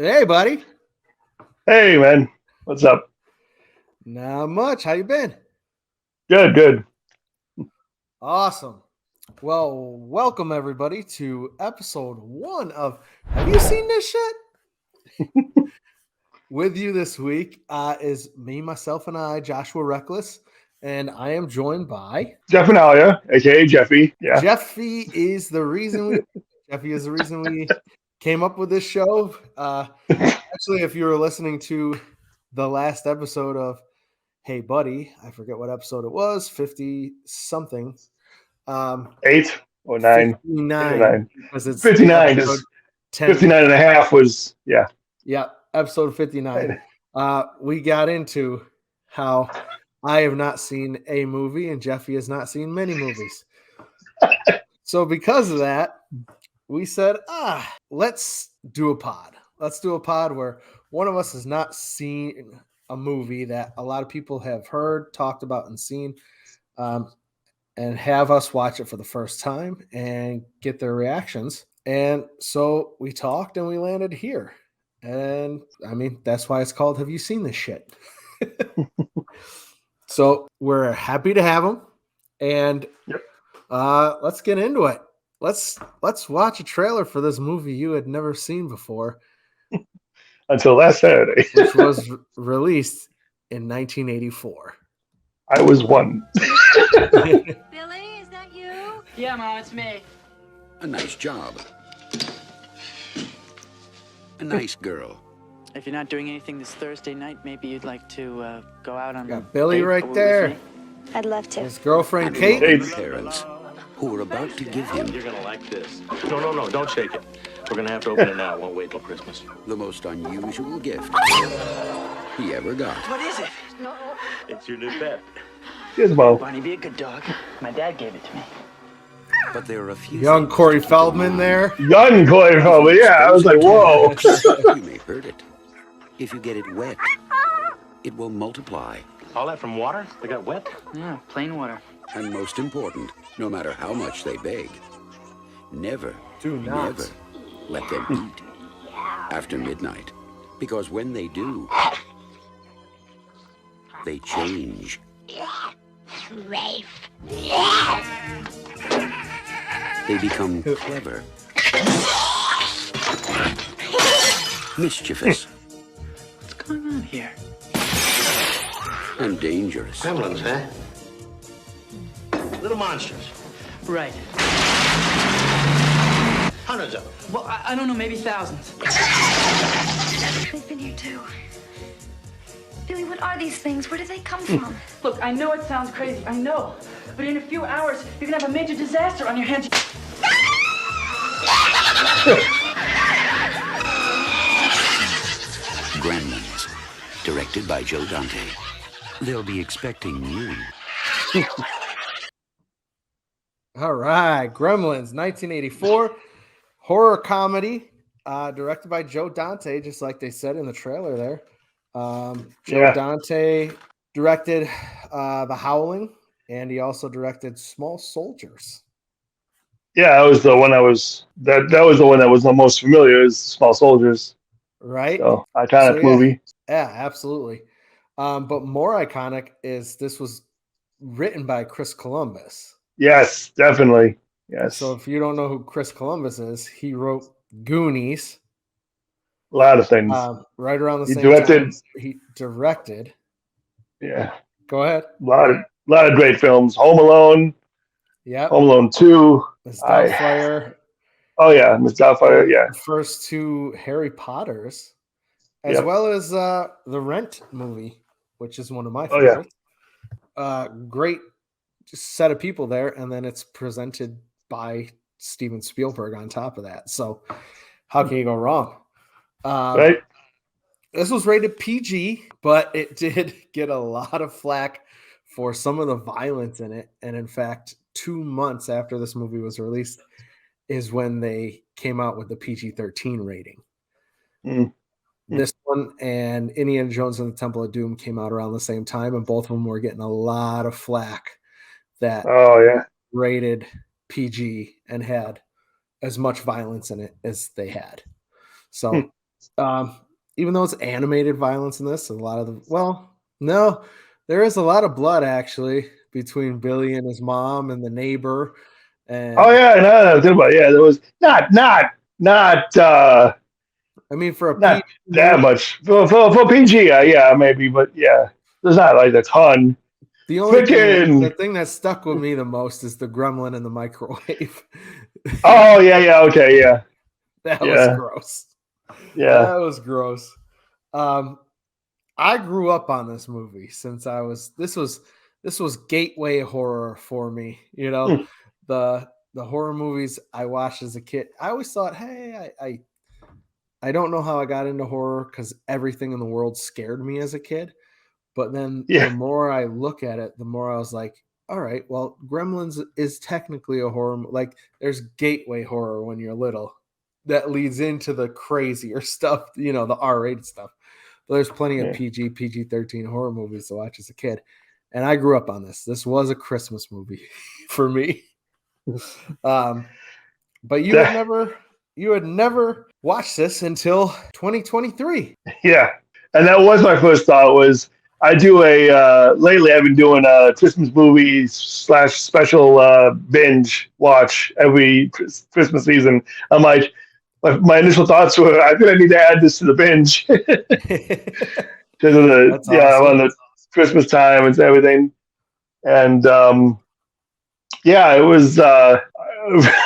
Hey, buddy. Hey, man. What's up? Not much. How you been? Good, good. Awesome. Well, welcome everybody to episode 1 of Have You Seen This Shit? With you this week is me, myself, and I, Joshua Reckless, and I am joined by Jeff and Alia, aka Jeffy. Yeah. Jeffy. Jeffy is the reason we came up with this show. Actually, if you were listening to the last episode of Heyyy Buddy, I forget what episode it was, 50 something. 8 or 9. 59 because it's 59. episode Just 10. 59 and a half was, yeah. Yeah, episode 59. We got into how I have not seen a movie and Jeffy has not seen many movies. So because of that, we said, let's do a pod. Let's do a pod where one of us has not seen a movie that a lot of people have heard, talked about, and seen, and have us watch it for the first time and get their reactions. And so we talked and we landed here. And I mean, that's why it's called Have You Seen This Shit? So we're happy to have them. And let's get into it. Let's watch a trailer for this movie you had never seen before. Until last Saturday. Which was released in 1984. I was 1. Billy, is that you? Yeah, Mom, it's me. A nice job. A nice girl. If you're not doing anything this Thursday night, maybe you'd like to go out on Got Billy right with there. me? I'd love to. His girlfriend And Kate. lovely parents who were about to give him You're gonna like this. No, don't shake it. We're gonna have to open it now. It won't wait till Christmas. the most unusual gift he ever got. What is it? It's your new pet. Here's Mo. Barney, be a good dog. My dad gave it to me. But there are a few Young things Corey to keep in Feldman mind. there. Young Corey Feldman. Yeah, I was like, whoa. You may hurt it. If you get it wet, it will multiply. All that from water? They got wet? Yeah, plain water. And most important, no matter how much they beg, never, Do not. never let them eat after midnight. Because when they do, they change. They become clever, mischievous, What's going on here? and dangerous. Gremlins, huh? Little monsters. Right. Hundreds of them. Well, I don't know, maybe thousands. They've been here too. Billy, what are these things? Where do they come from? Look, I know it sounds crazy, I know. But in a few hours, you're gonna have a major disaster on your hands. Gremlins, directed by Joe Dante. They'll be expecting you. All right. Gremlins, 1984. Horror comedy, directed by Joe Dante, just like they said in the trailer there. Joe Dante directed The Howling, and he also directed Small Soldiers. Yeah, that was the one that was the one that was the most familiar is Small Soldiers. Right? So iconic yeah. movie. Yeah, absolutely. But more iconic is this was written by Chris Columbus. Yes, definitely. Yes. So if you don't know who Chris Columbus is, he wrote Goonies. A lot of things. Right around the He same directed- time. He directed. Yeah. Go ahead. A lot of great films. Home Alone, Yep. Home Alone 2. Miss Doubtfire. Oh yeah, Miss Doubtfire, yeah. The first 2 Harry Potters, as Yep. well as the Rent movie, which is one of my Oh, yeah. favorites. Great set of people there, and then it's presented by Steven Spielberg on top of that. So how can you go wrong? Right? This was rated PG, but it did get a lot of flack for some of the violence in it. And in fact, 2 months after this movie was released is when they came out with the PG-13 rating. Mm. This one and Indiana Jones and the Temple of Doom came out around the same time, and both of them were getting a lot of flack that Oh yeah. rated PG and had as much violence in it as they had. So Even though it's animated violence in this, a lot of no, there is a lot of blood actually between Billy and his mom and the neighbor. And Oh yeah, no, think about it. Yeah, there was not I mean, for a not PG that movie, much for PG. Yeah, maybe, but yeah, there's not like a ton. the only thing, the Freaking. thing that stuck with me the most is the gremlin in the microwave. Oh yeah, okay, yeah, That was yeah, gross. yeah, That was gross. I grew up on this movie since this was gateway horror for me. Hmm. The horror movies I watched as a kid. I always thought, hey, I don't know how I got into horror because everything in the world scared me as a kid. But then the yeah, more I look at it, the more I was like, all right, well, Gremlins is technically a horror. Like there's gateway horror when you're little that leads into the crazier stuff, the R-rated stuff. But there's plenty of yeah. PG-13 horror movies to watch as a kid. And I grew up on this. This was a Christmas movie for me. But you had never watched this until 2023. Yeah, and that was my first thought. Was I do lately? I've been doing a Christmas movie / special binge watch every Christmas season. I'm like, my initial thoughts were, I think I need to add this to the binge because of the That's awesome. on the Christmas time and everything. And yeah, it was a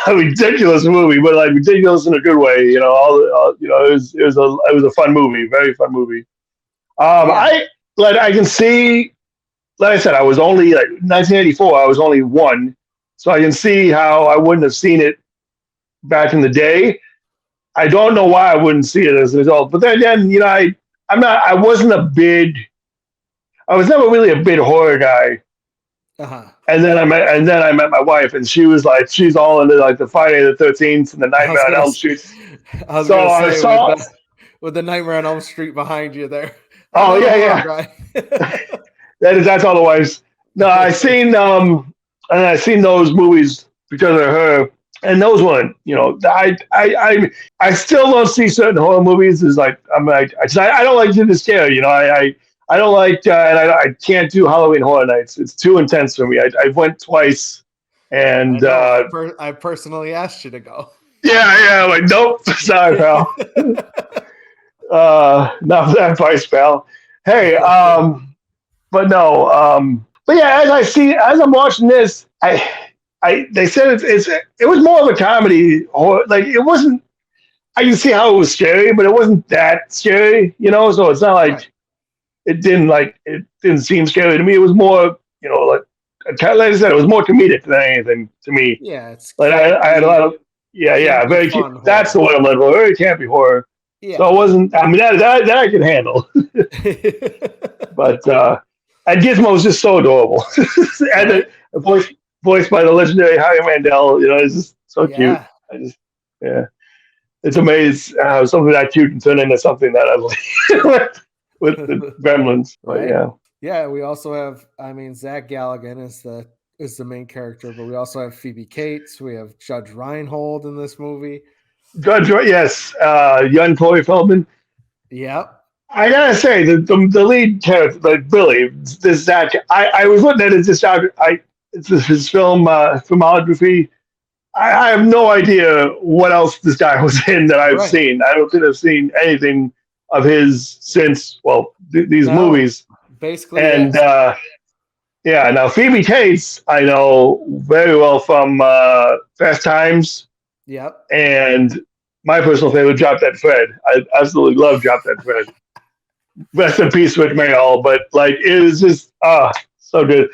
ridiculous movie, but like ridiculous in a good way. It was a fun movie, very fun movie. Yeah. I can see, like I said, I was only like 1984. I was only one, so I can see how I wouldn't have seen it back in the day. I don't know why I wouldn't see it as an adult, but then again, I'm not. I wasn't a big. I was never really a big horror guy. Uh-huh. And then I met my wife, and she was like, she's all into like the Friday the 13th and the Nightmare on Elm Street. I was So gonna I say saw. with the Nightmare on Elm Street behind you there. Oh I'm not a yeah. horror guy. That's all the wives. No, I seen those movies because of her, and those weren't. I still don't see certain horror movies as like I don't like to be scared. I don't like and I can't do Halloween Horror Nights. It's too intense for me. I went twice, and I personally asked you to go. yeah, like nope, sorry, pal. Not for that price, pal. Hey, but no, but yeah, as I'm watching this, they said it was more of a comedy, or like it wasn't. I can see how it was scary, but it wasn't that scary, So it's not like Right. it didn't seem scary to me. It was more, like I said, it was more comedic than anything to me. Yeah, it's Like I had a lot of very fun that's the horror. word I'm looking for. Very campy horror. Yeah. So it wasn't. I mean, that I can handle. But and Gizmo was just so adorable, and Right? the voiced by the legendary Harry Mandel. It's just so cute. Yeah. Yeah, it's amazing how something that cute can turn into something that ugly with the Gremlins. But Right. yeah, Yeah, we also have, Zach Galligan is the main character, but we also have Phoebe Cates. We have Judge Reinhold in this movie. Judge, yes, young Corey Feldman. Yep. I gotta say, the lead character, like Billy, this Zach. I was looking at his film filmography. I have no idea what else this guy was in that I've Right. seen. I don't think I've seen anything of his since these No, movies. Basically, And yes. yeah, now Phoebe Cates I know very well from Fast Times, Yep. and my personal favorite, Drop Dead Fred. I absolutely love Drop Dead Fred. Rest in peace, Rick Mayall. But like, it is just so good.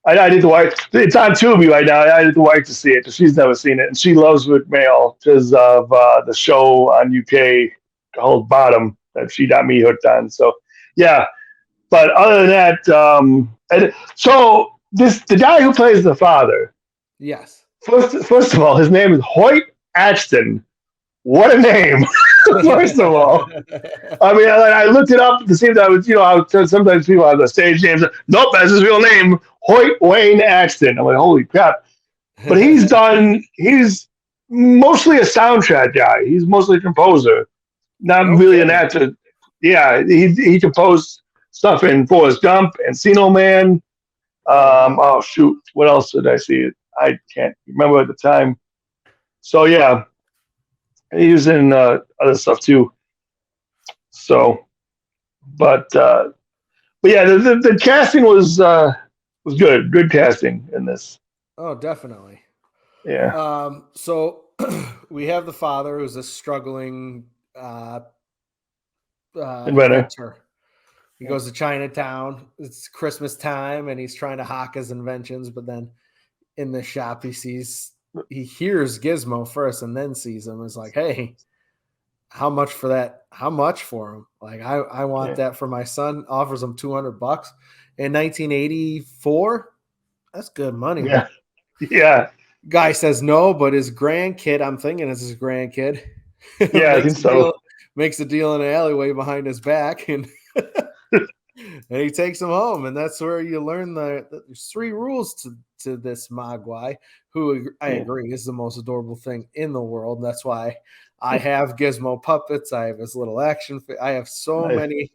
I need to watch. It's on Tubi right now. I need to watch to see it because she's never seen it, and she loves Rick Mayall because of the show on UK called Bottom that she got me hooked on. So yeah, but other than that, and so the guy who plays the father. Yes. First of all, his name is Hoyt Axton. What a name! First of all, I mean, I looked it up to see if that was, sometimes people have the stage names. Nope, that's his real name, Hoyt Wayne Axton. I'm like, holy crap! But he's mostly a soundtrack guy. He's mostly a composer. not No really an kidding. actor. Yeah, he composed stuff in Forrest Gump, Encino Man. Wow. Oh shoot, what else did I see? I can't remember at the time. So yeah, he was in other stuff too. So, but yeah, the casting was good. Good casting in this. Oh, definitely. Yeah, So we have the father who's a struggling inventor. inventor. He goes to Chinatown. It's Christmas time, and he's trying to hawk his inventions. But then in the shop, he hears Gizmo first, and then sees him. Is like, hey, how much for that? How much for him? Like, I want Yeah, that for my son. Offers him $200 in 1984. That's good money, man. yeah, yeah, Guy says no, but his grandkid, I'm thinking it's his grandkid, yeah. I think so. makes a deal in an alleyway behind his back, and and he takes him home. And that's where you learn that there's 3 rules to this Mogwai, who I Yeah, agree is the most adorable thing in the world. That's why I have Gizmo puppets. I have his little action. I have so nice. many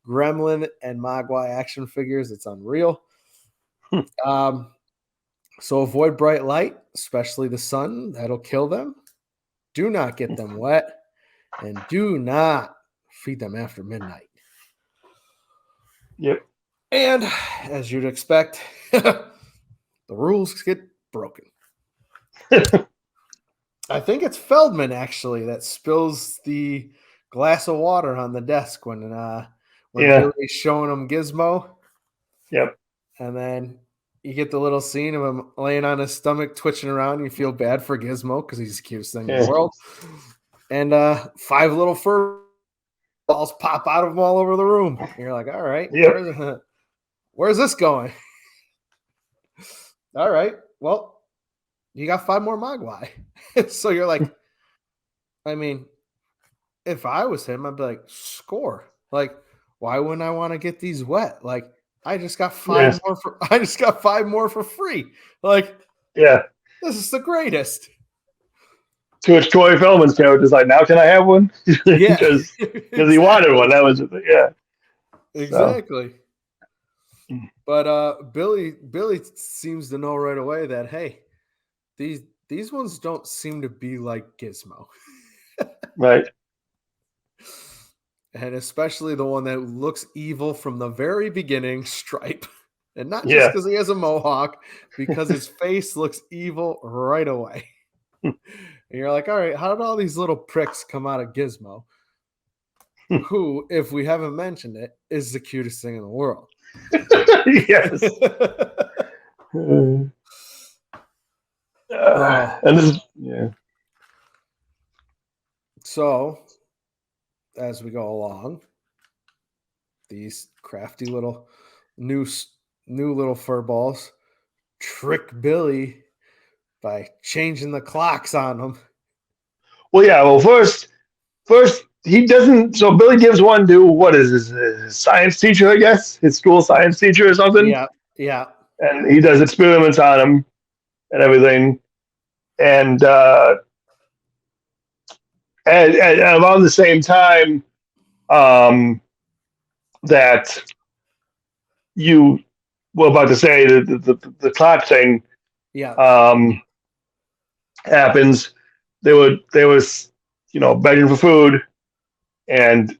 Gremlin and Mogwai action figures. It's unreal. Um, So avoid bright light, especially the sun. That'll kill them. Do not get them wet. And do not feed them after midnight. Yep. And as you'd expect, the rules get broken. I think it's Feldman actually that spills the glass of water on the desk when Yeah. Billy's showing him Gizmo. Yep. And then you get the little scene of him laying on his stomach, twitching around. And you feel bad for Gizmo because he's the cutest thing in Yeah. the world. And 5 little fur balls pop out of him all over the room. And you're like, all right, Yep. where's this going? All right, well, you got 5 more Mogwai. So you're like, I mean, if I was him, I'd be like, score. Like, why wouldn't I want to get these wet? Like, I just got 5 Yes. more I just got 5 more for free. Like, Yeah. this is the greatest. To which Troy Feldman's character is like, now can I have one? Yeah. Because he wanted one. That was just, yeah. Exactly. But Billy seems to know right away that, hey, these ones don't seem to be like Gizmo. Right. And especially the one that looks evil from the very beginning, Stripe. And not just Yeah. because he has a mohawk, because his face looks evil right away. And you're like, all right, how did all these little pricks come out of Gizmo? Who, if we haven't mentioned it, is the cutest thing in the world. Yes. And this is, yeah. So, as we go along, these crafty little new little fur balls trick Billy by changing the clocks on them. Well, yeah. Well, first he doesn't. So Billy gives one to what is his science teacher, I guess, his school science teacher or something. Yeah. And he does experiments on him and everything. And around the same time that you were about to say the clock thing happens, they was begging for food, and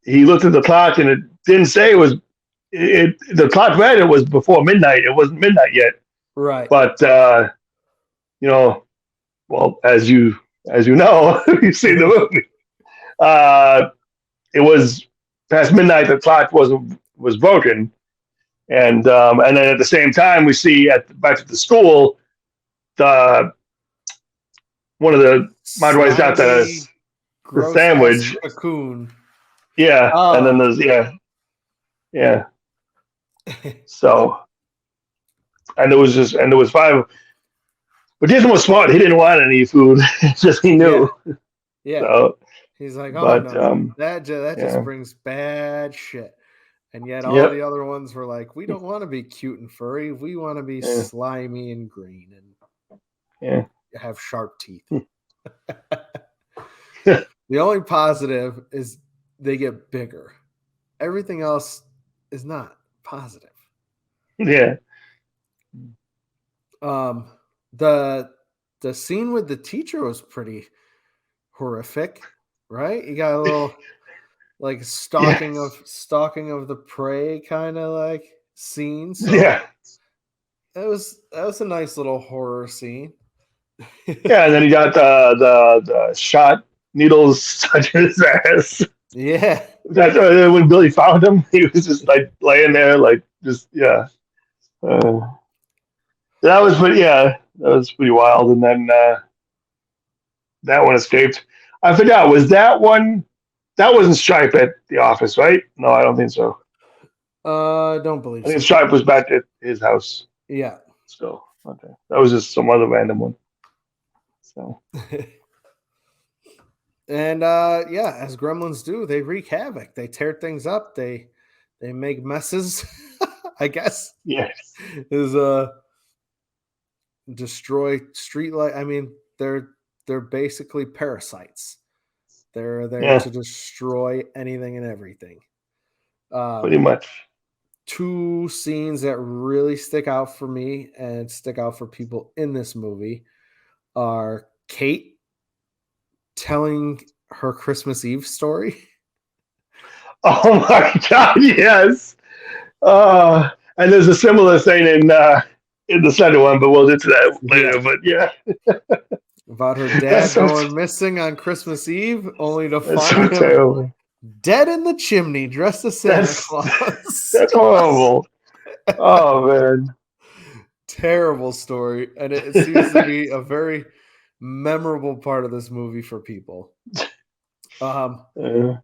he looked at the clock and it didn't say the clock read it was before midnight. It wasn't midnight yet. Right. But well, as you know, you've seen the movie. It was past midnight. The clock was broken, and then at the same time, we see back at the school, one of the Mogwai's got the sandwich. Cocoon. Yeah, and then there's yeah. So, and there was 5. But Jason was smart. He didn't want any food. Just he knew. Yeah. So, he's like, no, that just brings bad shit. And yet all the other ones were like, we don't want to be cute and furry. We want to be slimy and green and have sharp teeth. The only positive is they get bigger. Everything else is not positive. Yeah. The scene with the teacher was pretty horrific, right? You got a little like stalking of the prey kind of like scene. So Yeah. that was a nice little horror scene. Yeah, and then he got the shot needles stuck in his ass. Yeah. That's when Billy found him, he was just like laying there, like just that was pretty wild. And then that one escaped. I forgot, was that one? That wasn't Stripe at the office, right? No, I don't think so. Don't believe I think so. Stripe was back at his house. Yeah. So okay, that was just some other random one. So And as Gremlins do, they wreak havoc. They tear things up. They make messes. I guess yes, is destroy street light. I mean, they're basically parasites. They're there to destroy anything and everything. pretty much. Two scenes that really stick out for me and stick out for people in this movie are Kate telling her Christmas Eve story. Oh my God, yes. And there's a similar thing in the second one, but we'll get to that later. Yeah. But yeah, About her dad going missing on Christmas Eve, only to that's find so him terrible. dead in the chimney, dressed as Santa Claus. That's horrible. Oh man. Terrible story, and it seems to be a very memorable part of this movie for people. The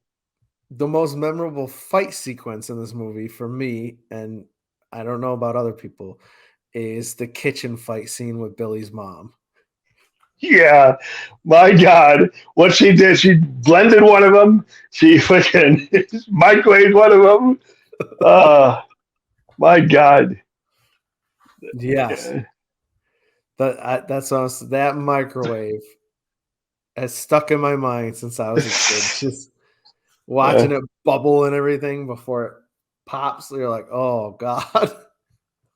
most memorable fight sequence in this movie for me, and I don't know about other people, is the kitchen fight scene with Billy's mom. Yeah, my God, what she did, she blended one of them. She freaking microwaved one of them. My God. Yes. Yeah. That's awesome. That microwave has stuck in my mind since I was a kid. Just watching it bubble and everything before it pops. You're like, oh God.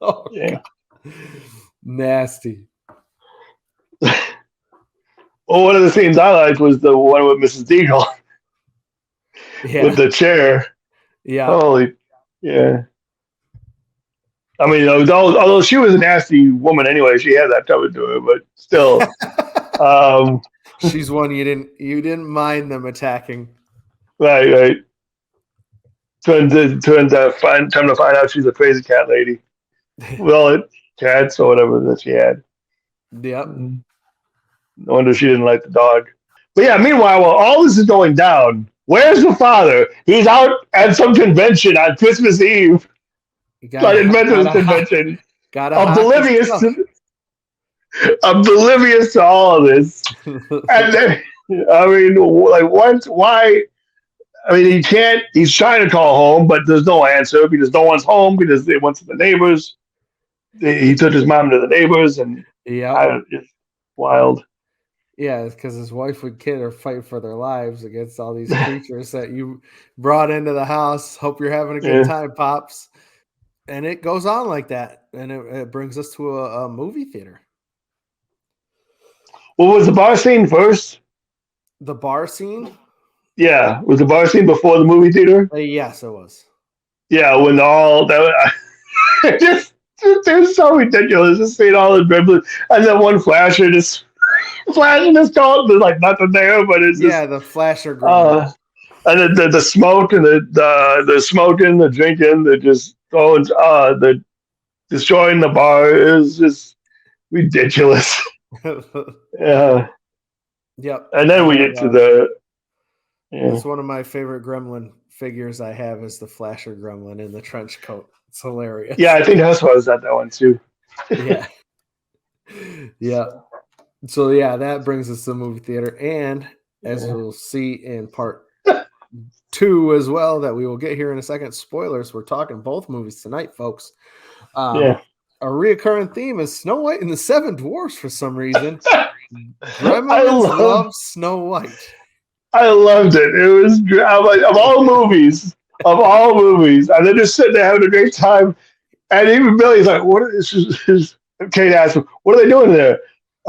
Oh God. Nasty. Well, one of the scenes I liked was the one with Mrs. Deagle with the chair. Yeah. Holy, yeah. I mean, although she was a nasty woman anyway, she had that coming to her, but still. She's one you didn't mind them attacking. Right. Turned to find out she's a crazy cat lady. Well, cats or whatever that she had. Yep. No wonder she didn't like the dog. But yeah, meanwhile, while all this is going down, where's the father? He's out at some convention on Christmas Eve. Convention. Oblivious to all of this. And then, I mean, like, what? Why? I mean, he can't. He's trying to call home, but there's no answer because no one's home because they went to the neighbors. He took his mom to the neighbors, and it's wild. Yeah, because his wife and kid are fighting for their lives against all these creatures that you brought into the house. Hope you're having a good time, Pops. And it goes on like that. And it brings us to a movie theater. Well, was the bar scene first? The bar scene? Yeah. Was the bar scene before the movie theater? Yes, it was. Yeah, when all that it's so ridiculous. Just seeing all the Gremlins and then one flasher just flashing his car. There's like nothing there, but it's just the flasher gremlin. And the smoke and the smoking, the drinking, the just going the destroying the bar is just ridiculous. Yeah. Yep. And then we get to the It's one of my favorite gremlin figures I have is the flasher gremlin in the trench coat. It's hilarious. Yeah, I think that's why I was at that one too. Yeah. Yeah. So that brings us to the movie theater. And as we'll see in part 2 as well, that we will get here in a second. Spoilers, we're talking both movies tonight, folks. A reoccurring theme is Snow White and the Seven Dwarfs for some reason. Gremlins love Snow White. I loved it. It was I'm like, of all movies, and they're just sitting there having a great time. And even Billy's like, "What is his?" Kate asks him, "What are they doing there?"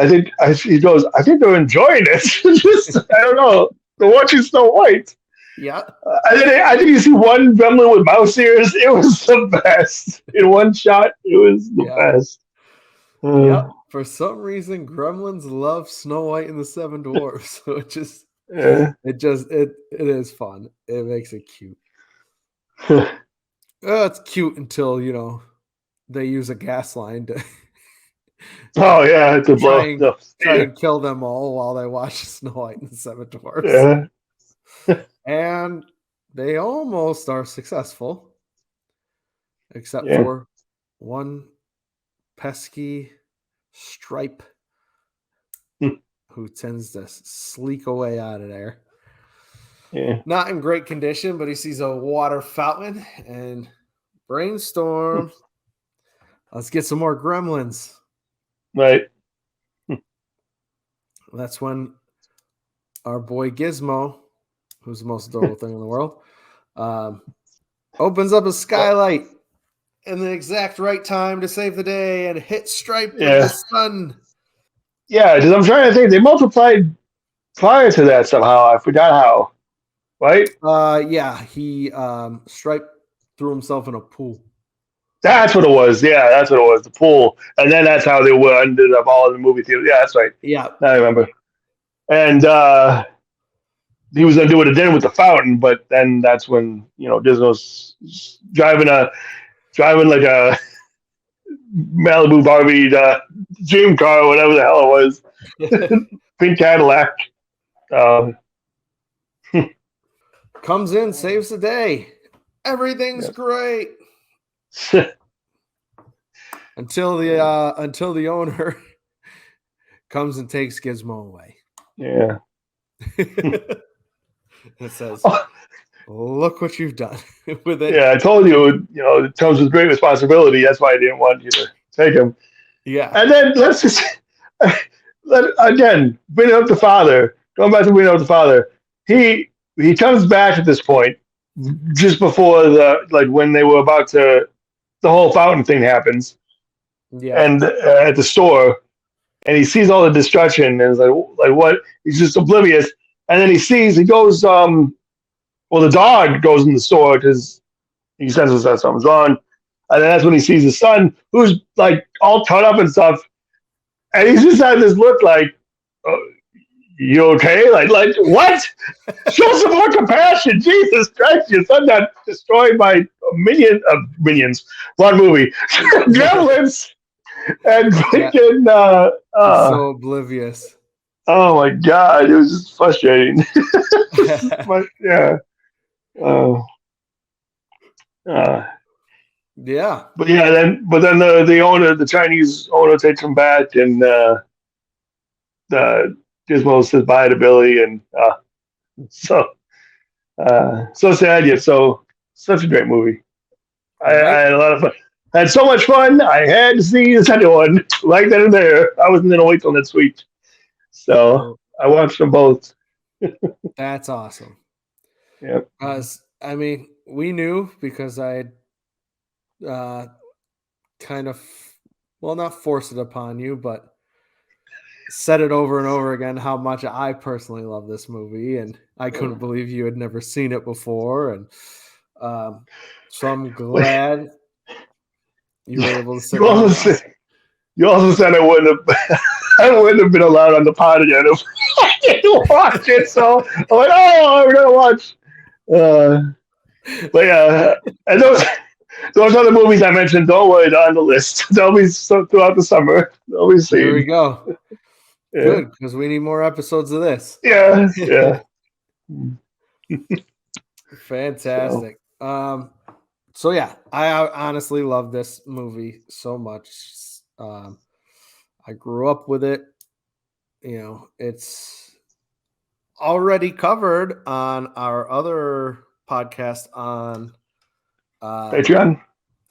He goes, "I think they're enjoying it." Just, I don't know. They're watching Snow White. Yeah. And then I think you see one gremlin with mouse ears. It was the best. In one shot, it was the best. Yeah. For some reason, Gremlins love Snow White and the Seven Dwarfs. So it is fun. It makes it cute. It's cute until they use a gas line to Oh yeah, to blow. try and kill them all while they watch Snow White and the Seven Dwarfs. Yeah. And they almost are successful, except for one pesky Stripe who tends to sleek away out of there. Yeah. Not in great condition, but he sees a water fountain and brainstorm. Let's get some more gremlins. Right. That's when our boy Gizmo, who's the most adorable thing in the world, opens up a skylight in the exact right time to save the day and hit Stripe with the sun. Yeah, because I'm trying to think. They multiplied prior to that somehow. I forgot how. Right? He Stripe threw himself in a pool. That's what it was. Yeah, that's what it was. The pool, and then that's how they ended up all in the movie theater. Yeah, that's right. Yeah, I remember. And he was going to do it again with the fountain, but then that's when Disney's driving like a Malibu Barbie dream car or whatever the hell it was, pink Cadillac. Comes in, saves the day. Everything's great. Until the owner comes and takes Gizmo away. Yeah. It says, "Look what you've done with it." Yeah, I told you, it comes with great responsibility. That's why I didn't want you to take him. Yeah. And then let's just again bring up the father. Going back to bring up the father, he comes back at this point just before when they were about to. The whole fountain thing happens, and at the store, and he sees all the destruction, and is like what? He's just oblivious, and then he goes, the dog goes in the store because he senses that something's wrong, and then that's when he sees his son, who's like all cut up and stuff, and he's just had this look like, you okay? Like what? Show some more compassion, Jesus Christ! Your son got destroyed by minions. One movie, Gremlins, and freaking. So oblivious. Oh my God! It was just frustrating. But yeah. Yeah. But yeah, then the owner, the Chinese owner, takes him back, and Gizmo says bye to Billy, and so sad yet such a great movie. I had a lot of fun. I had so much fun. I had to see the second one right then and there. I wasn't going to wait till next week, so I watched them both. That's awesome. Yeah. I mean, we knew because I had kind of, not forced it upon you, but said it over and over again how much I personally love this movie, and I couldn't believe you had never seen it before, and so I'm glad you were able to sit. You also said I wouldn't have been allowed on the pod again if I didn't watch it. So I'm like, I'm gonna watch. But yeah, and those other movies I mentioned, don't worry, they're on the list. They'll be throughout the summer. They'll be seen. Here we go. Yeah. Good, because we need more episodes of this. Yeah. Fantastic. So yeah, I honestly love this movie so much. I grew up with it. It's already covered on our other podcast on Patreon.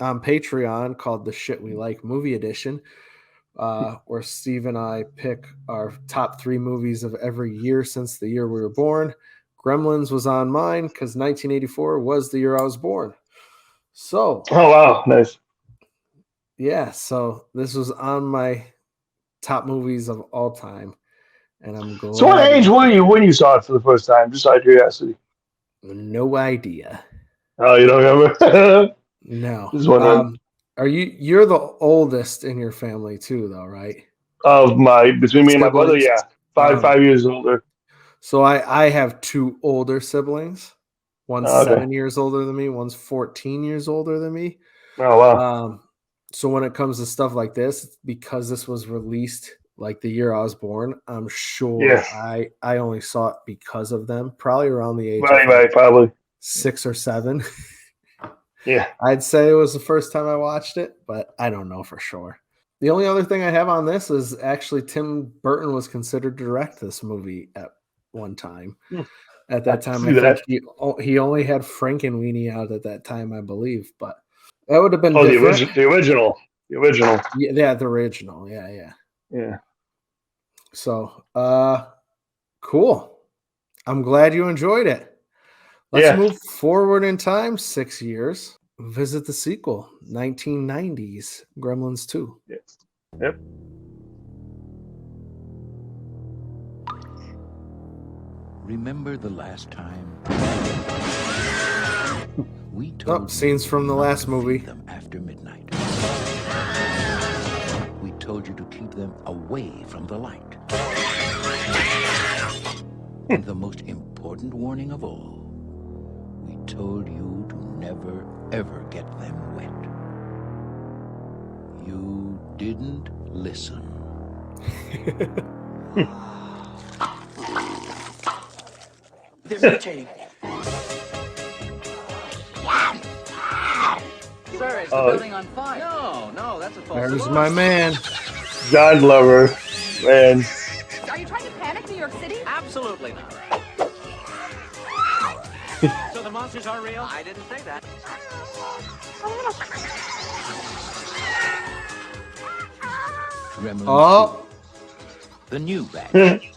On Patreon, called The Shit We Like Movie Edition, where Steve and I pick our top 3 movies of every year since the year we were born. Gremlins was on mine because 1984 was the year I was born. So, Oh wow, nice. yeah, so this was on my top movies of all time, and I'm glad. So what age were you when you saw it for the first time? Just out of curiosity. No idea. Oh, you don't remember? No. Just wondering. You're the oldest in your family too, though, right? Between me and my brother, Siblings? yeah, 5 years older. So I have two older siblings. One's Oh, okay. 7 years older than me. One's 14 years older than me. Oh wow. So when it comes to stuff like this, because this was released like the year I was born, I'm sure Yeah. I only saw it because of them. Probably around the age of Right, probably. 6 or 7. Yeah. I'd say it was the first time I watched it, but I don't know for sure. The only other thing I have on this is actually Tim Burton was considered to direct this movie at one time. At that time, I think he only had Frankenweenie out at that time, I believe, but that would have been different. The original. Yeah, the original. Yeah. So, cool. I'm glad you enjoyed it. Let's move forward in time 6 years. Visit the sequel, 1990s, Gremlins 2. Yes. Yep. Remember the last time we told scenes from the last movie. them after midnight. We told you to keep them away from the light. And the most important warning of all, we told you to never, ever get them wet. You didn't listen. They're mutating. Sir, is the building on fire? No, that's a false There's alarm. my man. John Glover, man. Are you trying to panic New York City? Absolutely not. So the monsters are real? I didn't say that. Gremlins Oh, 2, the new batch.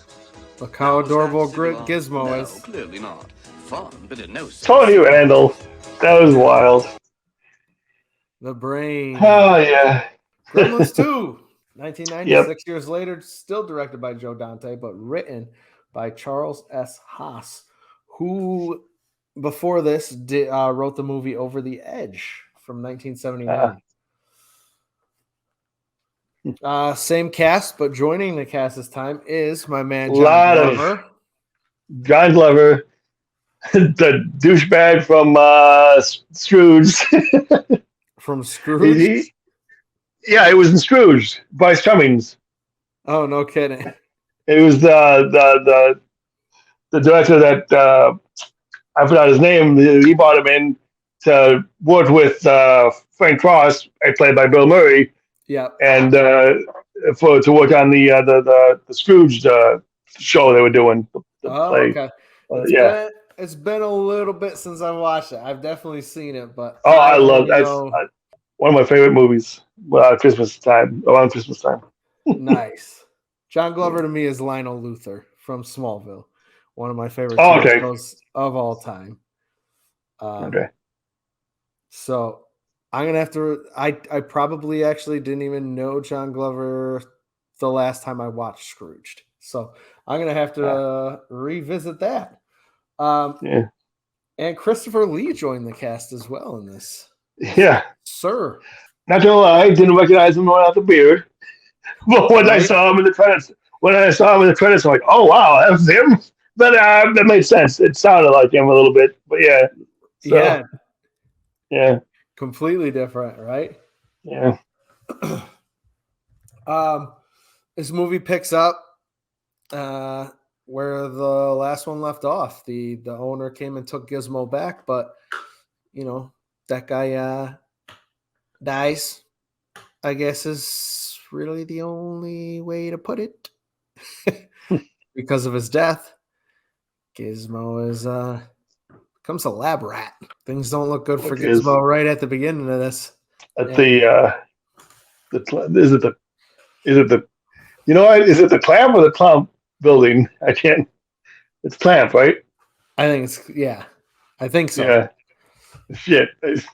look how adorable Gizmo is. Clearly not. Fun, but in no sense. Tony Randall. That was wild. The brain. Oh yeah. Gremlins 2, 1990, Yep. 6 years later, still directed by Joe Dante, but written by Charles S. Haas, who before this wrote the movie Over the Edge from 1979. Same cast, but joining the cast this time is my man John Glover. John Glover, the douchebag from Scrooge. From Scrooge? Yeah, it was in Scrooge. Bryce Cummings. Oh, no kidding. It was the director that I forgot his name. He brought him in to work with Frank Cross, played by Bill Murray. Yeah, and to work on the Scrooge show they were doing. Okay. Yeah, it's been a little bit since I watched it. I've definitely seen it, but I love that. One of my favorite movies. Around Christmas time. Nice. John Glover to me is Lionel Luthor from Smallville, one of my favorite shows of all time. Okay. So I'm gonna have to. I probably actually didn't even know John Glover the last time I watched Scrooged, so I'm gonna have to revisit that. Yeah. And Christopher Lee joined the cast as well in this. Yeah, sir. Not gonna lie, didn't recognize him without the beard. But when I saw him in the credits, I'm like, oh wow, that was him. But that made sense. It sounded like him a little bit, but yeah. So, yeah. Completely different, right? Yeah. This movie picks up where the last one left off. The owner came and took Gizmo back, but that guy dies, I guess is really the only way to put it. Because of his death, Gizmo is becomes a lab rat. Things don't look good for Gizmo right at the beginning of this. At is it the Clamp or the Clamp building? I can't. It's Clamp, right? I think it's I think so. Yeah. Shit.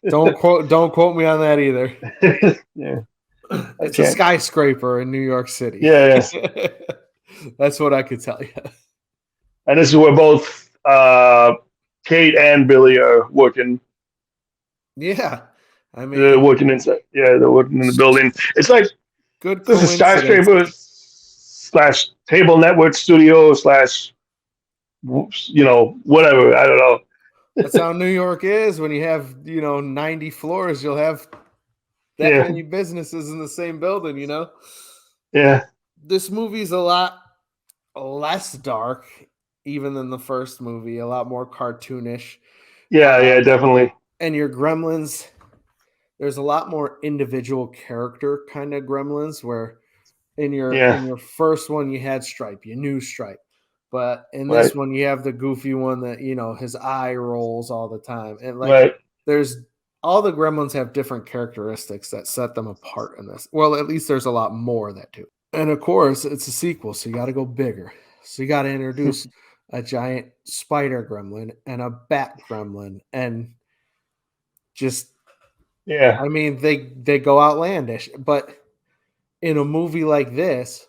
Don't quote me on that either. Yeah. It's a skyscraper in New York City. Yeah. That's what I could tell you. And this is where both Kate and Billy are working. Yeah. I mean, They're working inside. Yeah, they're working in the building. It's like good. This is skyscraper / table network studio / whatever. I don't know. That's how New York is. When you have 90 floors, you'll have that many businesses in the same building. Yeah. This movie's a lot less dark, even than the first movie. A lot more cartoonish. Yeah, definitely. And your Gremlins, there's a lot more individual character kind of Gremlins. Where in your first one you had Stripe, you knew Stripe. But in this one, you have the goofy one that, his eye rolls all the time. And there's all the Gremlins have different characteristics that set them apart in this. Well, at least there's a lot more that do. And of course, it's a sequel, so you got to go bigger. So you got to introduce a giant spider gremlin and a bat gremlin. And just, I mean, they go outlandish. But in a movie like this,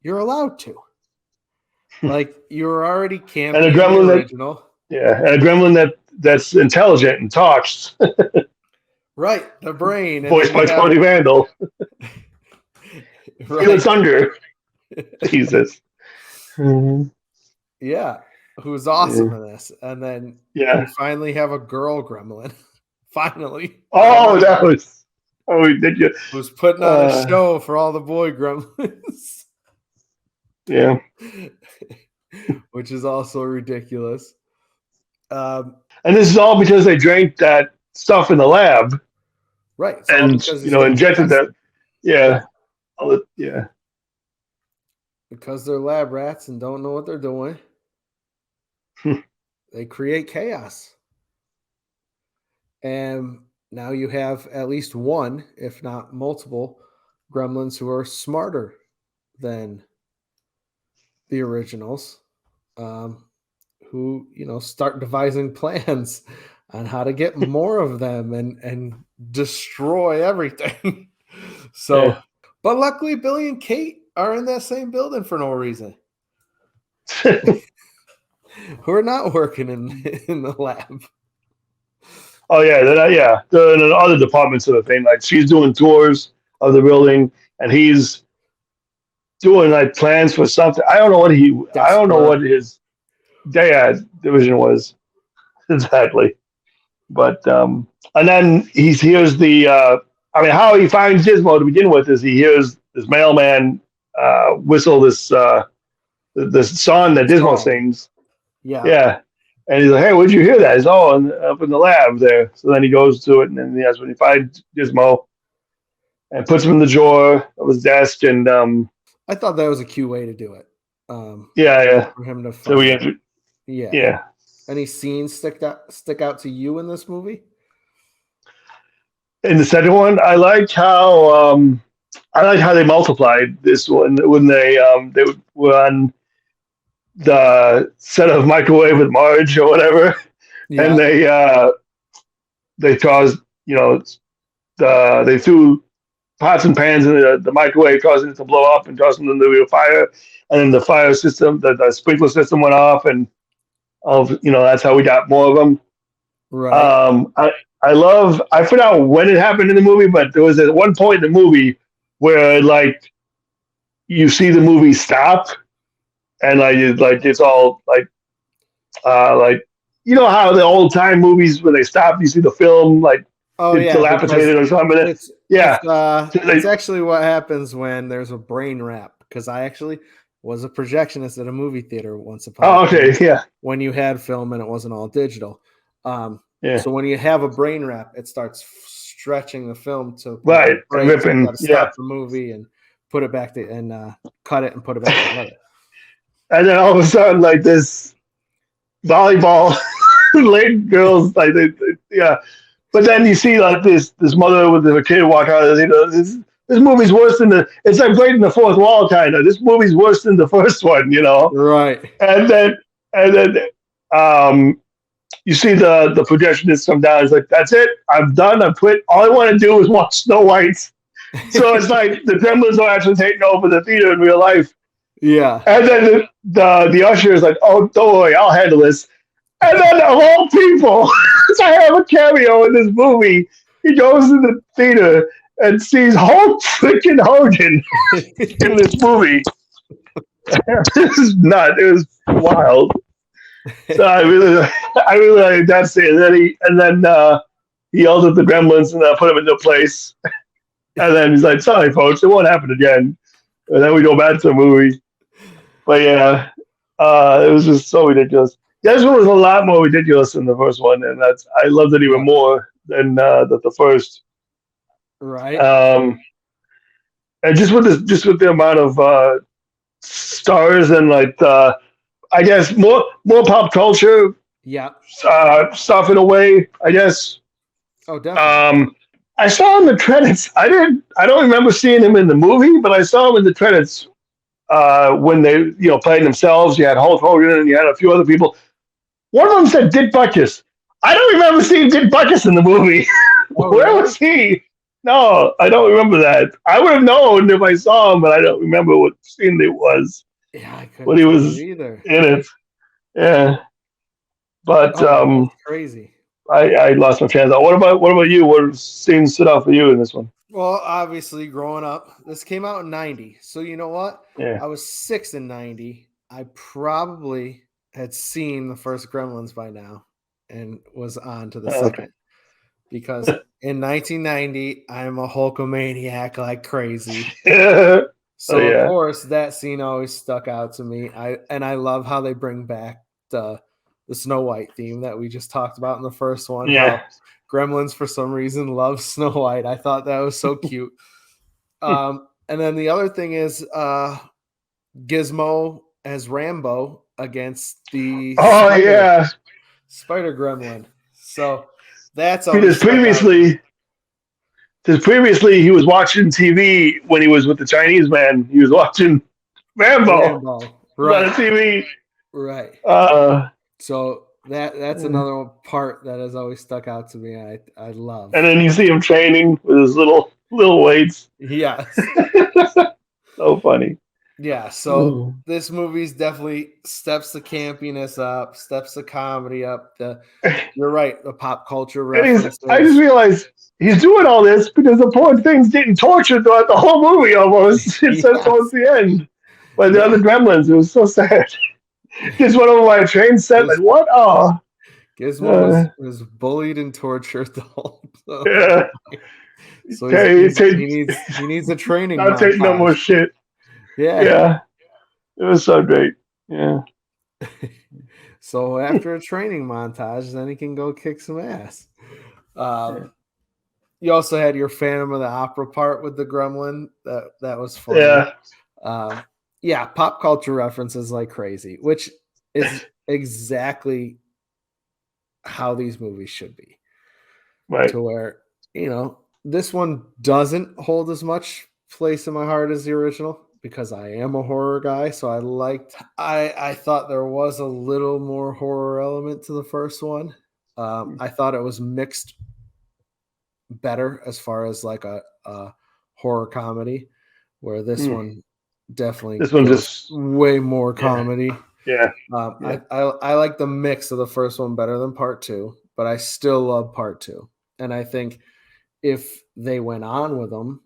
you're allowed to. Like, you're already camping and a gremlin the original. And a gremlin that's intelligent and talks. Right, the brain. Voiced by Tony Randall. Felix Unger. Jesus. Yeah, who's awesome in this. And then you finally have a girl gremlin. Finally. Oh, that was... Oh, did you? Who's putting on a show for all the boy gremlins. Yeah. Which is also ridiculous. And this is all because they drank that stuff in the lab. Right. And, injected that. Yeah. Yeah. Because they're lab rats and don't know what they're doing. They create chaos. And now you have at least one, if not multiple, gremlins who are smarter than the originals, who start devising plans on how to get more of them and destroy everything. But luckily Billy and Kate are in that same building for no reason. Who are not working in the lab. Oh yeah, they're in other departments of the thing. Like, she's doing tours of the building, and he's doing plans for something. I don't know what his division was exactly. But and then he hears how he finds Gizmo to begin with is he hears this mailman whistle this song that Gizmo sings. Yeah. And he's like, "Hey, where'd you hear that?" He's up in the lab there. So then he goes to it, and then that's when he finds Gizmo and puts him in the drawer of his desk. And I thought that was a cute way to do it. For him to find Any scenes stick out to you in this movie? In the second one, I liked how they multiplied this one when they were on the set of Microwave with Marge or whatever, and they caused they threw pots and pans in the microwave, causing it to blow up and causing them to be a fire, and then the fire system, the sprinkler system went off, and that's how we got more of them. Right. I forgot when it happened in the movie, but there was at one point in the movie where you see the movie stop. And it's all how the old time movies when they stop, you see the film dilapidated or something. It's actually what happens when there's a brain wrap. Because I actually was a projectionist at a movie theater once upon a time. When you had film and it wasn't all digital. So when you have a brain wrap, it starts stretching the film to ripping. Stop the movie and put it back and cut it and put it back together. And then all of a sudden, this volleyball late girls, But then you see this mother with her kid walk out. This movie's worse than it's like breaking the fourth wall kind of. This movie's worse than the first one, Right. And then you see the projectionist come down. He's like, "That's it. I'm done. I'm quit. All I want to do is watch Snow White." So it's like the Gremlins are actually taking over the theater in real life. Yeah. And then the usher is like, "Oh, don't worry, I'll handle this." And then of all people, to have a cameo in this movie, he goes to the theater and sees Hulk freaking Hogan in this movie. This is nuts. It was wild. So I really like that scene. And then he yells at the Gremlins and put them into place. And then he's like, "Sorry, folks, it won't happen again." And then we go back to the movie. But yeah, it was just so ridiculous. This one was a lot more ridiculous than the first one, and I loved it even more than the first. Right. And just with the amount of stars and like I guess more pop culture. Yeah. Stuff in a way, I guess. Oh, definitely. I saw him in the credits. I don't remember seeing him in the movie, but I saw him in the credits when they played themselves. You had Hulk Hogan and you had a few other people. One of them said Dick Butkus. I don't remember seeing Dick Butkus in the movie. Oh, Where really? was he? No, I don't remember that. I would have known if I saw him, but I don't remember what scene it was. Yeah, I couldn't When he was either. in it. Yeah. But That's crazy. I lost my chance. What about you? What scenes stood out for you in this one? Well, obviously, growing up, this came out in 90. So you know what? Yeah. I was 6 in 90. I probably had seen the first Gremlins by now and was on to the second. Because in 1990, I'm a Hulkamaniac like crazy. So of course that scene always stuck out to me. I love how they bring back the Snow White theme that we just talked about in the first one. Yeah. How Gremlins for some reason love Snow White. I thought that was so cute. And then the other thing is Gizmo as Rambo against the Spider Gremlin. So that's because previously he was watching TV when he was with the Chinese man. He was watching Rambo. Right. On TV. Right. So that's another part that has always stuck out to me. I love. And then you see him training with his little weights. Yes. So funny. Yeah. So this movie's definitely steps the campiness up, steps the comedy up. You're right. The pop culture references. I just realized he's doing all this because the poor thing's getting tortured throughout the whole movie almost. It says towards the end. By the other Gremlins. It was so sad. Just went over my train set. Like, what? Oh. Gizmo was bullied and tortured the whole time. Yeah. So he needs a training. Not taking no more shit. Yeah. It was so great. Yeah. So after a training montage, then he can go kick some ass. You also had your Phantom of the Opera part with the Gremlin. That was fun. Yeah. Pop culture references like crazy, which is exactly how these movies should be. Right. To where, this one doesn't hold as much place in my heart as the original because I am a horror guy. So I thought there was a little more horror element to the first one. I thought it was mixed better as far as like a horror comedy, where this one definitely just way more comedy. Yeah. I like the mix of the first one better than part 2, but I still love part 2. And I think if they went on with them,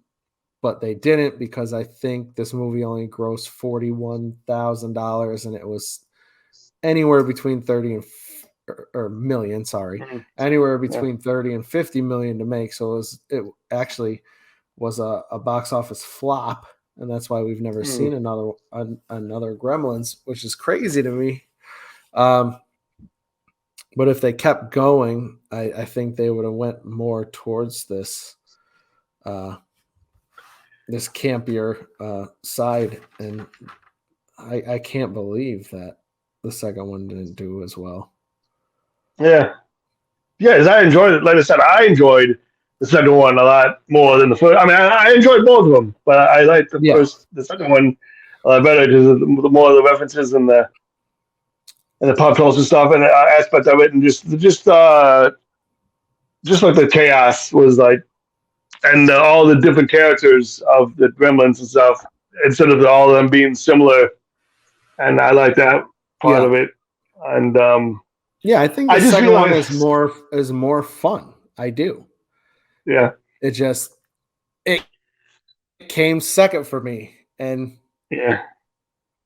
but they didn't because I think this movie only grossed $41,000 and it was anywhere between 30 and million, anywhere between 30 and 50 million to make. So it actually was a box office flop, and that's why we've never seen another Gremlins, which is crazy to me. But if they kept going, I think they would have went more towards this this campier side, and I can't believe that the second one didn't do as well. Yeah, as I enjoyed it. Like I said, I enjoyed the second one a lot more than the first. I mean, I enjoyed both of them, but I liked the second one a lot better because of the more of the references and the and the pop trolls and stuff, and aspect of it, and just like the chaos was like, and all the different characters of the Gremlins and stuff, instead of all of them being similar, and I like that part of it, and yeah, I think the second one is more fun. I do. Yeah, it came second for me, and yeah.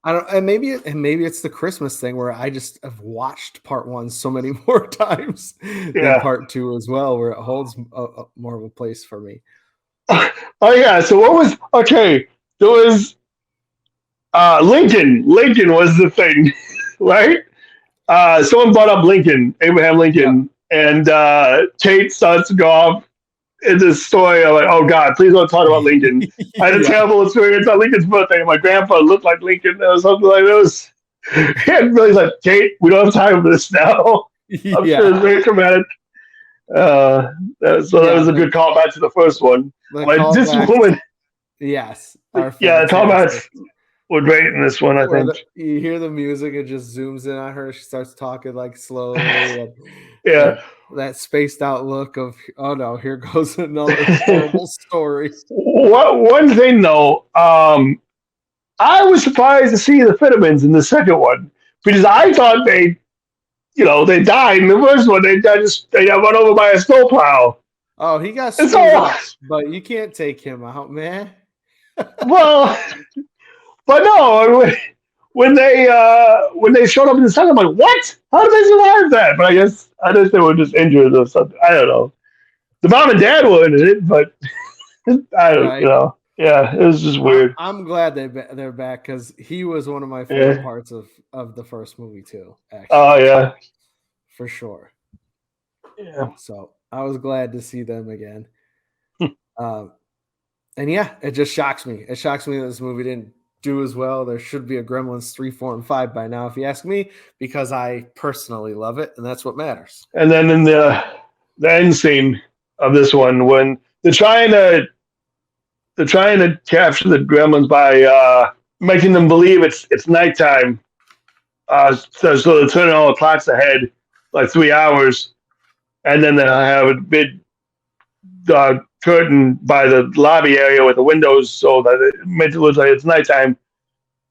I don't, and maybe it's the Christmas thing where I just have watched part 1 so many more times than part 2 as well, where it holds more of a place for me. Oh yeah. So what was okay? There was Lincoln. Lincoln was the thing, right? Someone brought up Lincoln, Abraham Lincoln, and Kate starts to go off in this story. I'm like, oh God, please don't talk about Lincoln. I had a terrible experience on Lincoln's birthday. My grandpa looked like Lincoln or something like this. And Billy's like, Kate, we don't have time for this now. I'm sure it's very traumatic. That was a good callback to the first one. Like, this woman. Yes. Yeah, callbacks were great in this one, I think. You hear the music, it just zooms in on her. She starts talking like slowly. And, that spaced out look of, oh no, here goes another horrible story. One thing though, I was surprised to see the Fittermans in the second one, because I thought they died in the first one. They got run over by a snowplow. Oh, he got up, but you can't take him out, man. Well, but no, when they showed up in the second, I'm like, what? How did they survive that? But I guess they were just injured or something. I don't know. The mom and dad were in it, but I don't, yeah, it was just weird. I'm glad they're back, because he was one of my favorite parts of the first movie too. Actually. Oh yeah, for sure. Yeah. So I was glad to see them again. And yeah, it just shocks me. It shocks me that this movie didn't do as well. There should be a Gremlins 3, 4, and 5 by now, if you ask me, because I personally love it, and that's what matters. And then in the end scene of this one, when they're trying to capture the Gremlins by making them believe it's nighttime, so they're turning all the clocks ahead like 3 hours, and then they have a big curtain by the lobby area with the windows so that it makes it look like it's nighttime.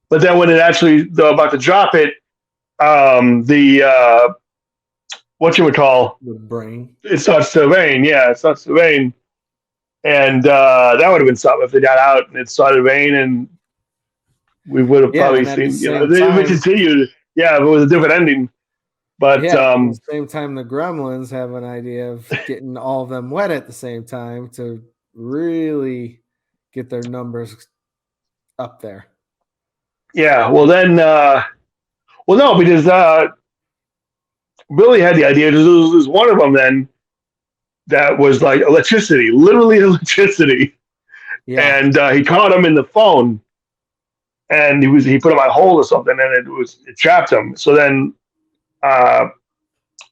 But then when they're about to drop it, the brain, it starts to rain. Yeah, it starts to rain, and that would have been something if they got out and it started raining, and we would have probably seen. If it continued, if it was a different ending. But at the same time, the Gremlins have an idea of getting all of them wet at the same time to really get their numbers up there. Yeah, well then, no, because Billy had the idea. There's one of them then that was like electricity, literally electricity. Yeah. And he caught him in the phone, and he put him on hold or something, and it trapped him. So then,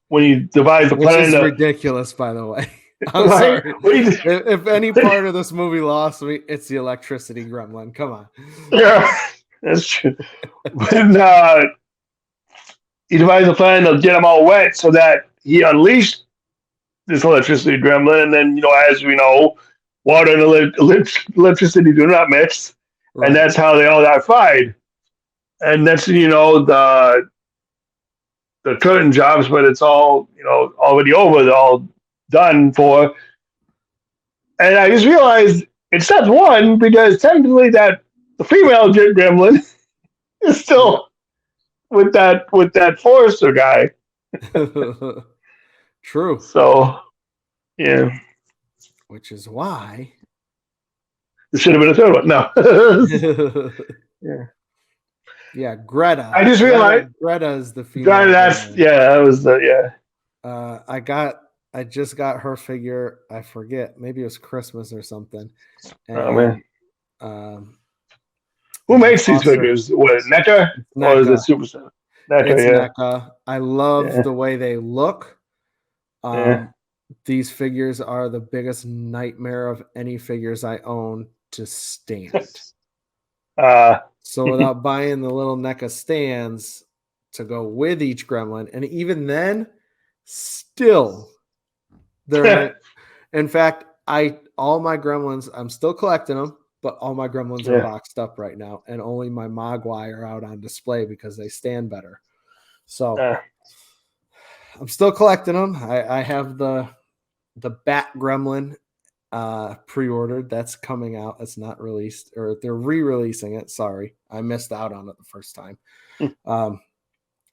when he devised the plan, which is ridiculous, by the way. I'm sorry. If any part of this movie lost me, it's the electricity gremlin. Come on. Yeah, that's true. When he devised a plan to get them all wet, so that he unleashed this electricity gremlin, and then as we know, water and electricity do not mix, right. And that's how they all got fried. And that's the curtain jobs, but it's all already over. They're all done for. And I just realized it's step one, because technically that the female gremlin is still with that Forrester guy. True. So, yeah. Which is why this should have been a third one. No. Yeah. Yeah, Greta. I just realized Greta is the female. That was the I just got her figure. I forget. Maybe it was Christmas or something. And, oh man. Who makes these figures? What, NECA? Or is it Superstar? NECA. I love the way they look. These figures are the biggest nightmare of any figures I own to stand. So without buying the little NECA stands, to go with each gremlin. And even then, still, they're in fact, all my gremlins, I'm still collecting them, but all my gremlins are boxed up right now, and only my Mogwai are out on display because they stand better. So I'm still collecting them. I have the Bat Gremlin pre-ordered. That's coming out. It's not released, or they're re-releasing it. Sorry, I missed out on it the first time.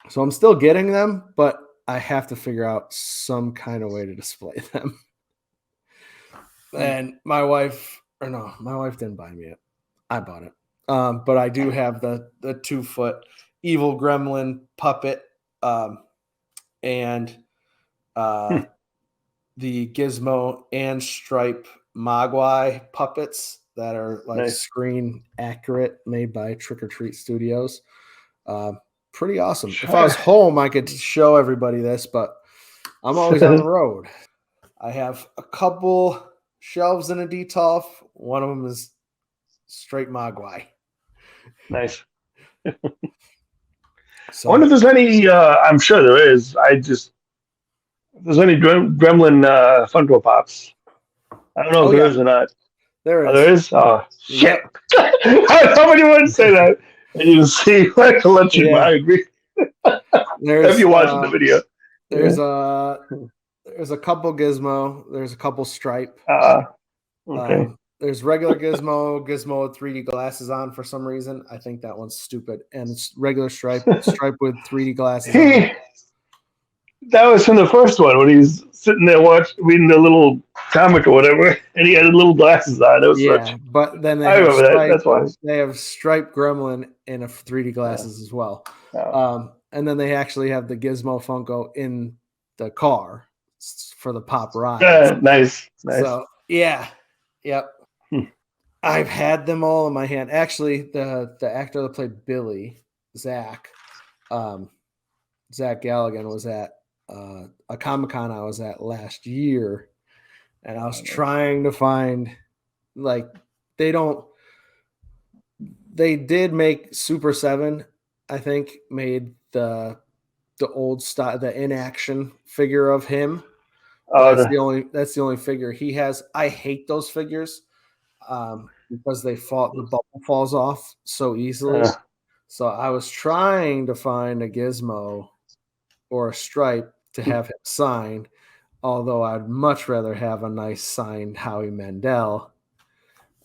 So I'm still getting them, but I have to figure out some kind of way to display them. And my wife didn't buy me it. I bought it. But I do have the 2-foot evil gremlin puppet and the Gizmo and Stripe Mogwai puppets that are like screen accurate, made by Trick or Treat Studios. Pretty awesome. If I was home, I could show everybody this, but I'm always on the road. I have a couple shelves in a Detolf. One of them is straight Mogwai. Nice. So, I wonder if there's any. I'm sure there is. If there's any Gremlin Funko Pops. I don't know if there is or not. There is. Oh, there is? Oh, shit. I thought you wouldn't say that. And you see, like, I'll let you. I agree. If you watched the video. There's a couple Gizmo. There's a couple Stripe. Okay. There's regular Gizmo with 3D glasses on for some reason. I think that one's stupid. And it's regular Stripe with 3D glasses on. That was from the first one when he's sitting there reading the little comic or whatever, and he had little glasses on. It was but then I remember that. That's why they have Stripe Gremlin in a 3D glasses as well. And then they actually have the Gizmo Funko in the car for the pop ride. Nice. So yep. I've had them all in my hand. Actually, the actor that played Billy, Zach Galligan, was at a Comic-Con I was at last year, and I was trying to find, like, they did make Super 7, I think, made the old style, the in-action figure of him. That's the only figure he has. I hate those figures because the bubble falls off so easily. So I was trying to find a Gizmo or a Stripe to have him sign, although I'd much rather have a nice signed Howie Mandel.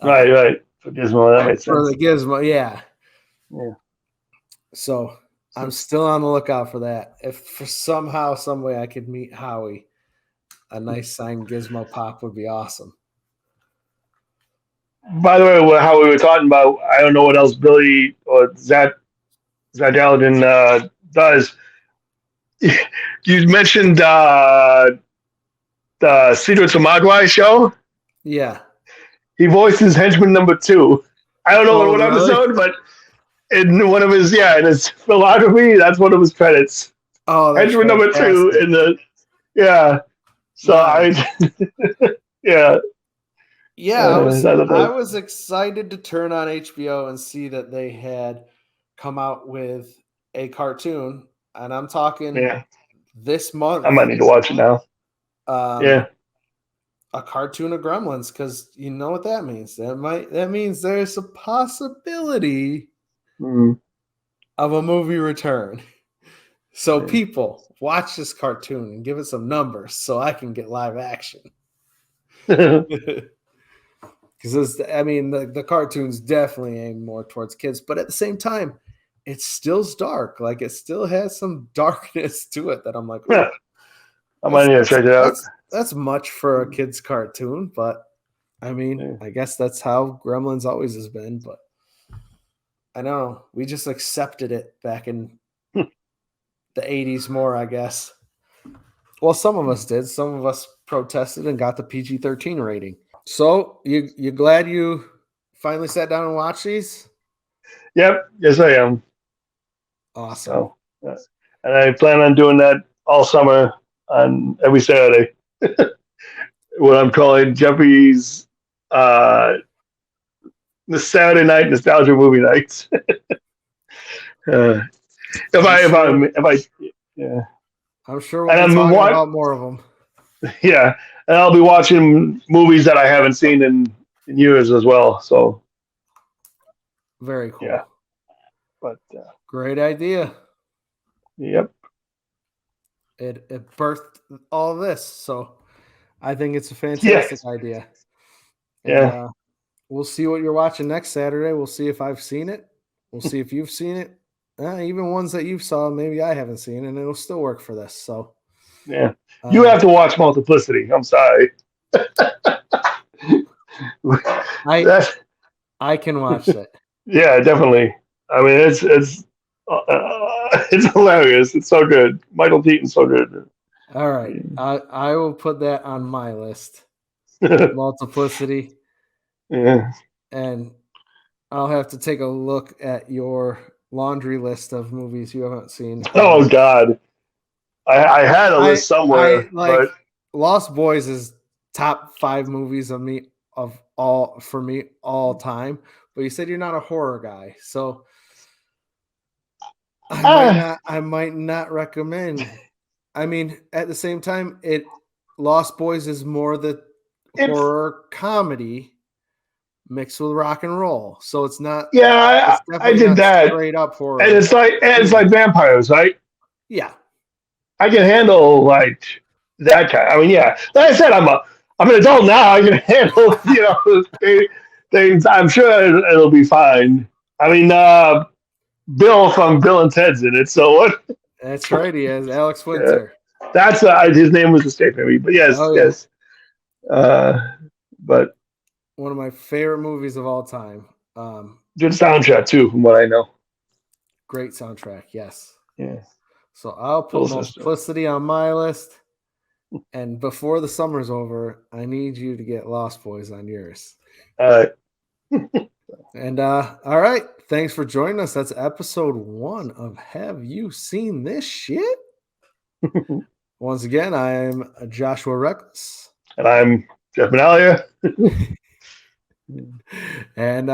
Right. For Gizmo, that makes sense. For the Gizmo, yeah. So I'm still on the lookout for that. If for somehow, some way I could meet Howie, a nice signed Gizmo pop would be awesome. By the way, how we were talking about, I don't know what else Billy or Zach Galligan does. You mentioned the Secrets of Mogwai show. Yeah. He voices henchman number 2. I don't know what episode, but in one of his in his filmography, that's one of his credits. Oh, that's henchman number 2 in the So I was excited to turn on HBO and see that they had come out with a cartoon, and I'm talking this month. I might need to watch it now. A cartoon of Gremlins, because you know what that means. That means there's a possibility of a movie return. So people, watch this cartoon and give it some numbers so I can get live action. Because the cartoon's definitely aimed more towards kids, but at the same time, it still dark. Like, it still has some darkness to it that I'm like, I might need to check it out. That's much for a kid's cartoon, but I guess that's how Gremlins always has been. But I know we just accepted it back in the 80s more, I guess. Well, some of us did. Some of us protested and got the PG-13 rating. So you glad you finally sat down and watched these? Yep. Yes, I am. Awesome. So, and I plan on doing that all summer on every Saturday. What I'm calling Jeffy's the Saturday night nostalgia movie nights. yeah. I'm sure we'll And be I'm talking about more of them. Yeah, and I'll be watching movies that I haven't seen in years as well. So Very cool. yeah, but Great idea. yep. It birthed all this, so I think it's a fantastic Yes. idea. And, Yeah. we'll see what you're watching next Saturday. We'll see if I've seen it. We'll see if you've seen it. Even ones that you've saw, maybe I haven't seen, and it'll still work for this. So Yeah. You have to watch Multiplicity. I'm sorry. I can watch that. Yeah, definitely. I mean, it's hilarious. It's so good. Michael Keaton's so good. All right. I will put that on my list. Multiplicity. Yeah. And I'll have to take a look at your laundry list of movies you haven't seen. Oh God. I had a list somewhere, but Lost Boys is top 5 movies for me all time. But you said you're not a horror guy, so I might not recommend. I mean, at the same time, Lost Boys is more the horror comedy mixed with rock and roll, so it's not. Yeah, I did that straight up horror, and it's like vampires, right? Yeah, I can handle like that kind. I mean, yeah. Like I said, I'm an adult now. I can handle things. I'm sure it'll be fine. I mean, Bill from Bill and Ted's in it, so what? That's right. He has Alex Winter. Yeah. That's his name was escaping me, but yes, yes. But one of my favorite movies of all time. Good soundtrack too, from what I know. Great soundtrack, yes. Yeah. So I'll put Multiplicity on my list. And before the summer's over, I need you to get Lost Boys on yours. All right. And all right. Thanks for joining us. That's episode 1 of Have You Seen This Shit? Once again, I'm Joshua Reckless. And I'm Jeff Manalia. And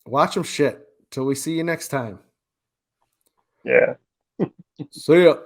watch them shit till we see you next time. Yeah. See ya.